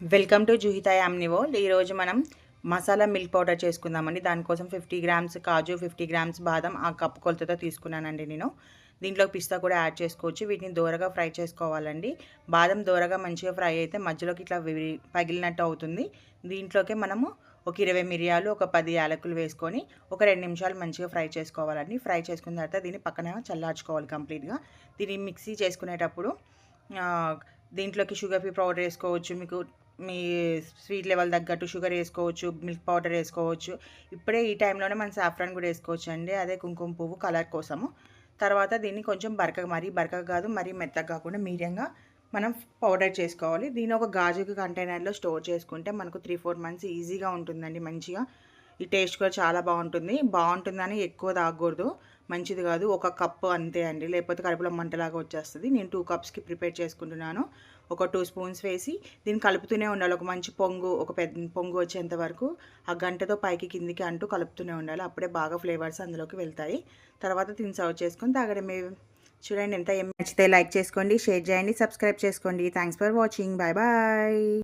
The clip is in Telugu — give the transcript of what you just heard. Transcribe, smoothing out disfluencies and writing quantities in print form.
Welcome to జుహితా యామ్నివోల్. ఈరోజు మనం మసాలా మిల్క్ పౌడర్ చేసుకుందామండి. దానికోసం 50 గ్రామ్స్ కాజు, 50 గ్రామ్స్ బాదం ఆ కప్పు కొలతతో తీసుకున్నానండి నేను. దీంట్లో పిస్తా కూడా యాడ్ చేసుకోవచ్చు. వీటిని దోరగా ఫ్రై చేసుకోవాలండి. బాదం దోరగా మంచిగా ఫ్రై అయితే మధ్యలోకి ఇట్లా పగిలినట్టు అవుతుంది. దీంట్లోకి మనము ఒక 20 మిరియాలు, ఒక 10 యాలకులు వేసుకొని ఒక 2 నిమిషాలు మంచిగా ఫ్రై చేసుకోవాలండి. ఫ్రై చేసుకున్న తర్వాత దీన్ని పక్కన చల్లార్చుకోవాలి కంప్లీట్గా. దీన్ని మిక్సీ చేసుకునేటప్పుడు దీంట్లోకి షుగర్ ఫ్రీ పౌడర్ వేసుకోవచ్చు. మీ స్వీట్ లెవెల్ తగ్గట్టు షుగర్ వేసుకోవచ్చు, మిల్క్ పౌడర్ వేసుకోవచ్చు. ఇప్పుడే ఈ టైంలోనే మనం సాఫ్రాన్ కూడా వేసుకోవచ్చు అండి, అదే కుంకుమ పువ్వు కలర్ కోసము. తర్వాత దీన్ని కొంచెం మరీ బరకగా కాదు, మరీ మెత్తగా కాకుండా మీడియంగా మనం పౌడర్ చేసుకోవాలి. దీన్ని ఒక గాజు కంటైనర్లో స్టోర్ చేసుకుంటే మనకు 3-4 మంత్స్ ఈజీగా ఉంటుందండి. మంచిగా ఈ టేస్ట్ కూడా చాలా బాగుంటుందని ఎక్కువ తాగకూడదు, మంచిది కాదు. ఒక కప్పు అంతే అండి, లేకపోతే కడుపులో మంటలాగా వచ్చేస్తుంది. నేను 2 కప్స్కి ప్రిపేర్ చేసుకుంటున్నాను. ఒక 2 స్పూన్స్ వేసి దీన్ని కలుపుతూనే ఉండాలి. ఒక మంచి ఒక పెద్ద పొంగు వచ్చేంత వరకు ఆ గంటతో పైకి కిందికి అంటూ కలుపుతూనే ఉండాలి. అప్పుడే బాగా ఫ్లేవర్స్ అందులోకి వెళ్తాయి. తర్వాత దీన్ని సర్వ్ చేసుకొని తాగడమే. చూడండి ఎంత నచ్చితే లైక్ చేసుకోండి, షేర్ చేయండి, సబ్స్క్రైబ్ చేసుకోండి. Thanks for watching. Bye bye.